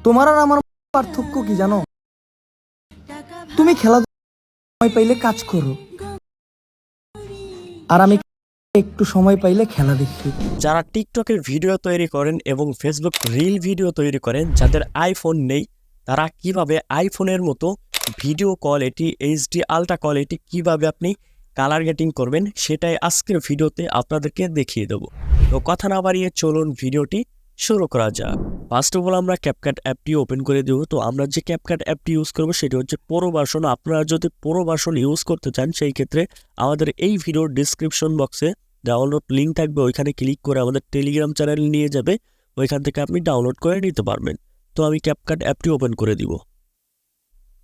তোমার আর আমার পার্থক্য কি জানো? তুমি খেলাধুলা সময় পাইলে কাজ করো, আর আমি একটু সময় পাইলে খেলা দেখি। যারা টিকটকের ভিডিও তৈরি করেন এবং ফেসবুক রিল ভিডিও তৈরি করেন, যাদের আইফোন নেই, তারা কিভাবে আইফোনের মতো video quality HD ultra quality কিভাবে আপনি কালার গেটিং করবেন, সেটাই আজকের ভিডিওতে আপনাদেরকে দেখিয়ে দেবো। তো কথা না বাড়িয়ে চলুন ভিডিওটি শুরু করা যাক। ফার্স্ট অফ অল আমরা ক্যাপকাট অ্যাপটি ওপেন করে দেবো। তো আমরা যে ক্যাপকাট অ্যাপটি ইউজ করবো সেটি হচ্ছে প্রো ভার্সন। আপনারা যদি প্রো ভার্সন ইউজ করতে চান, সেই ক্ষেত্রে আমাদের এই ভিডিওর ডিসক্রিপশন বক্সে ডাউনলোড লিঙ্ক থাকবে, ওইখানে ক্লিক করে আমাদের টেলিগ্রাম চ্যানেল নিয়ে যাবে, ওইখান থেকে আপনি ডাউনলোড করে নিতে পারবেন। তো আমি ক্যাপকাট অ্যাপটি ওপেন করে দিব।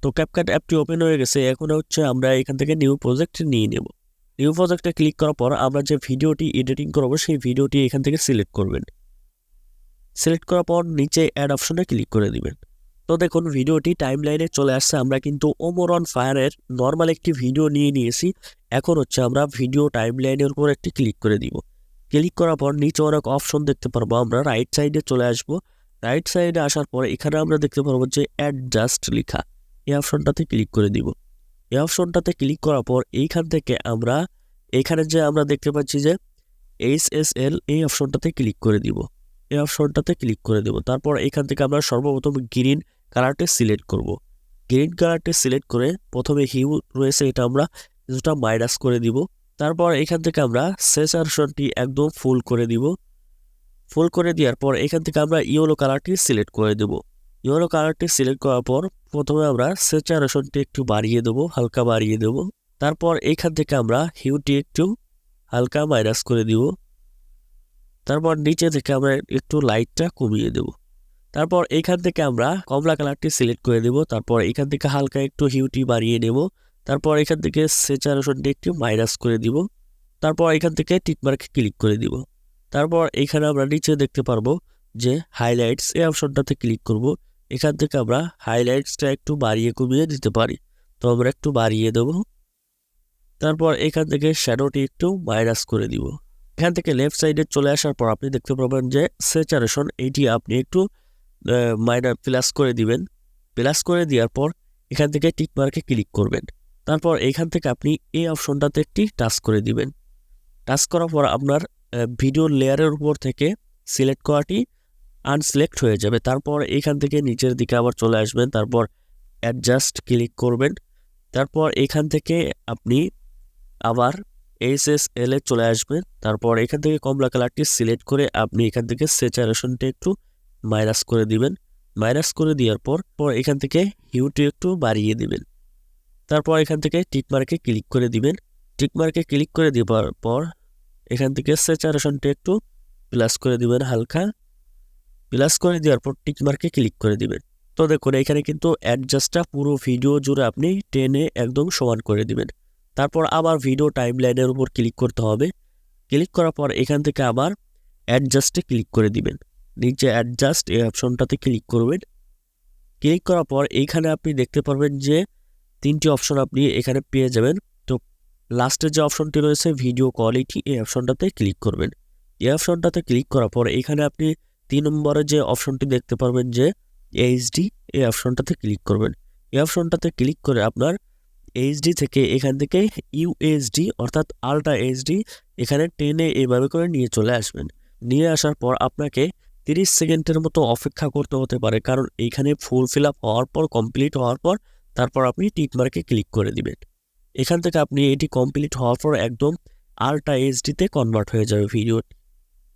তো ক্যাপকাট অ্যাপটি ওপেন হয়ে গেছে। এখন হচ্ছে আমরা এখান থেকে নিউ প্রজেক্ট নিয়ে নেব। নিউ প্রজেক্টে ক্লিক করার পর আমরা যে ভিডিওটি এডিটিং করবো সেই ভিডিওটি এখান থেকে সিলেক্ট করবেন। সিলেক্ট করার পর নিচে অ্যাড অপশনে ক্লিক করে দিবেন। তো দেখুন ভিডিওটি টাইমলাইনে চলে আসছে। আমরা কিন্তু ওমর অন ফায়ারের নর্মাল একটি ভিডিও নিয়ে নিয়েছি। এখন হচ্ছে আমরা ভিডিও টাইমলাইনের উপর একটি ক্লিক করে দিব। ক্লিক করার পর নিচে অনেক অপশন দেখতে পারবো। আমরা রাইট সাইডে চলে আসব। রাইট সাইডে আসার পর এখানে আমরা দেখতে পারবো যে অ্যাডজাস্ট লেখা, এই অপশনটাতে ক্লিক করে দিব। এই অপশনটাতে ক্লিক করার পর এইখান থেকে আমরা এখানে যে আমরা দেখতে পাচ্ছি যে HSL, এই অপশনটাতে ক্লিক করে দিব। এই অপশনটাতে ক্লিক করে দেব। তারপর এখান থেকে আমরা সর্বপ্রথম গ্রিন কালারটি সিলেক্ট করব। গ্রিন কালারটি সিলেক্ট করে প্রথমে হিউ রয়েছে, এটা আমরা কিছুটা মাইনাস করে দিব। তারপর এখান থেকে আমরা স্যাচুরেশনটি একদম ফুল করে দিব। ফুল করে দেওয়ার পর এখান থেকে আমরা ইয়েলো কালারটি সিলেক্ট করে দেব। ইয়েলো কালারটি সিলেক্ট করার পর প্রথমে আমরা স্যাচুরেশনটি একটু বাড়িয়ে দেব, হালকা বাড়িয়ে দেব। তারপর এখান থেকে আমরা হিউটি একটু হালকা মাইনাস করে দিব। তারপর নিচে থেকে আমরা একটু লাইটটা কমিয়ে দেব। তারপর এখান থেকে আমরা কমলা কালারটি সিলেক্ট করে দেব। তারপর এখান থেকে হালকা একটু হিউটি বাড়িয়ে নেব। তারপর এখান থেকে স্যাচুরেশনটি একটু মাইনাস করে দিব। তারপর এখান থেকে টিকমার্কে ক্লিক করে দিব। তারপর এখানে আমরা নিচে দেখতে পারবো যে হাইলাইটস, এই অপশনটাতে ক্লিক করব। এখান থেকে আমরা হাইলাইটসটা একটু বাড়িয়ে কমিয়ে দিতে পারি, তো আমরা একটু বাড়িয়ে দেব। তারপর এখান থেকে শ্যাডোটি একটু মাইনাস করে দিব। এখান থেকে লেফট সাইডে চলে আসার পর আপনি দেখতে পাবেন যে স্যাচুরেশন, এইটি আপনি একটু মাইনার প্লাস করে দিবেন। প্লাস করে দেওয়ার পর এখান থেকে টিক মার্কে ক্লিক করবেন। তারপর এখান থেকে আপনি এই অপশনটাতে একটি টাচ করে দিবেন। টাচ করার পর আপনার ভিডিও লেয়ারের উপর থেকে সিলেক্ট করাটি আনসিলেক্ট হয়ে যাবে। তারপর এখান থেকে নিচের দিকে আবার চলে আসবেন। তারপর অ্যাডজাস্ট ক্লিক করবেন। তারপর এখান থেকে আপনি আবার HSL এ চলে আসবেন। তারপর এখান থেকে কমলা কালারটি সিলেক্ট করে আপনি এখান থেকে স্যাচুরেশনটা একটু মাইনাস করে দিবেন। মাইনাস করে দেওয়ার পর এখান থেকে হিউটি একটু বাড়িয়ে দিবেন। তারপর এখান থেকে টিকমার্কে ক্লিক করে দিবেন। টিকমার্কে ক্লিক করে দেওয়ার পর এখান থেকে স্যাচুরেশনটা একটু প্লাস করে দিবেন হালকা। প্লাস করে দেওয়ার পর টিকমার্কে ক্লিক করে দিবেন। তো দেখুন এখানে কিন্তু অ্যাডজাস্টটা পুরো ভিডিও জুড়ে আপনি টেনে একদম সমান করে দিবেন। তারপর আবার ভিডিও টাইমলাইনের উপর ক্লিক করতে হবে। ক্লিক করার পর এখান থেকে আবার অ্যাডজাস্টে ক্লিক করে দিবেন। নিচে অ্যাডজাস্ট, এই অপশনটাতে ক্লিক করবেন। ক্লিক করার পর এইখানে আপনি দেখতে পারবেন যে তিনটি অপশন আপনি এখানে পেয়ে যাবেন। তো লাস্টে যে অপশনটি রয়েছে ভিডিও কোয়ালিটি, এই অপশনটাতে ক্লিক করবেন। এই অপশনটাতে ক্লিক করার পর এখানে আপনি 3 নম্বরে যে অপশনটি দেখতে পারবেন যে এইচডি, এই অপশনটাতে ক্লিক করবেন। এই অপশনটাতে ক্লিক করে আপনার এইচডি থেকে এখান থেকে ইউএসডি অর্থাৎ আলট্রা এইচডি এখানে টেনে এইভাবে করে নিয়ে চলে আসবেন। নিয়ে আসার পর আপনাকে 30 সেকেন্ডের মতো অপেক্ষা করতে হতে পারে, কারণ এইখানে ফুল ফিল আপ হওয়ার পর, কমপ্লিট হওয়ার পর তারপর আপনি টিকমার্কে ক্লিক করে দিবেন। এখান থেকে আপনি এটি কমপ্লিট হওয়ার পর একদম আলট্রা এইচডিতে কনভার্ট হয়ে যাবে ভিডিওটি।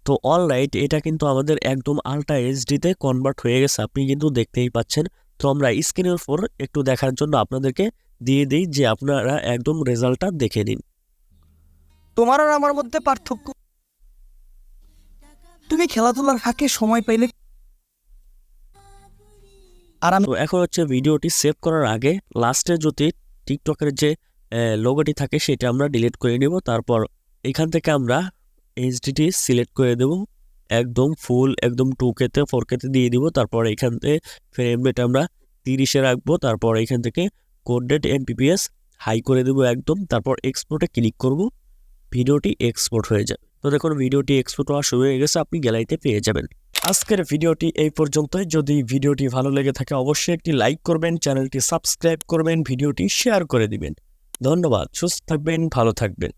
তো অলরাইট, এটা কিন্তু আমাদের একদম আলট্রা এইচডিতে কনভার্ট হয়ে গেছে, আপনি কিন্তু দেখতেই পাচ্ছেন। তো আমরা স্ক্রিনের উপর একটু দেখার জন্য আপনাদেরকে দিয়ে দিই যে আপনারা একদম রেজাল্টটা দেখে নিন। তোমার আর আমার মধ্যে পার্থক্য, তুমি খেলাধুলার ফাঁকে সময় পাইলে, আর আমি তো এখন হচ্ছে ভিডিওটি সেভ করার আগে লাস্টে যদি টিকটকের যে লোগোটি থাকে সেটা আমরা ডিলিট করে নেব। তারপর এখান থেকে আমরা এইচডিটি সিলেক্ট করে দেব, একদম ফুল, একদম 2K-তে 4K-তে দিয়ে দিব। তারপর এখান থেকে ফ্রেম রেট আমরা 30-এ রাখবো। তারপর এখান থেকে কোড রেট MPPS হাই করে দেবো একদম। তারপর এক্সপোর্টে ক্লিক করব, ভিডিওটি এক্সপোর্ট হয়ে যাবে। তো দেখুন ভিডিওটি এক্সপোর্ট হওয়া শুরু হয়ে গেছে, আপনি গ্যালারিতে পেয়ে যাবেন। আজকের ভিডিওটি এই পর্যন্তই। যদি ভিডিওটি ভালো লেগে থাকে অবশ্যই একটি লাইক করবেন, চ্যানেলটি সাবস্ক্রাইব করবেন, ভিডিওটি শেয়ার করে দিবেন। ধন্যবাদ। সুস্থ থাকবেন, ভালো থাকবেন।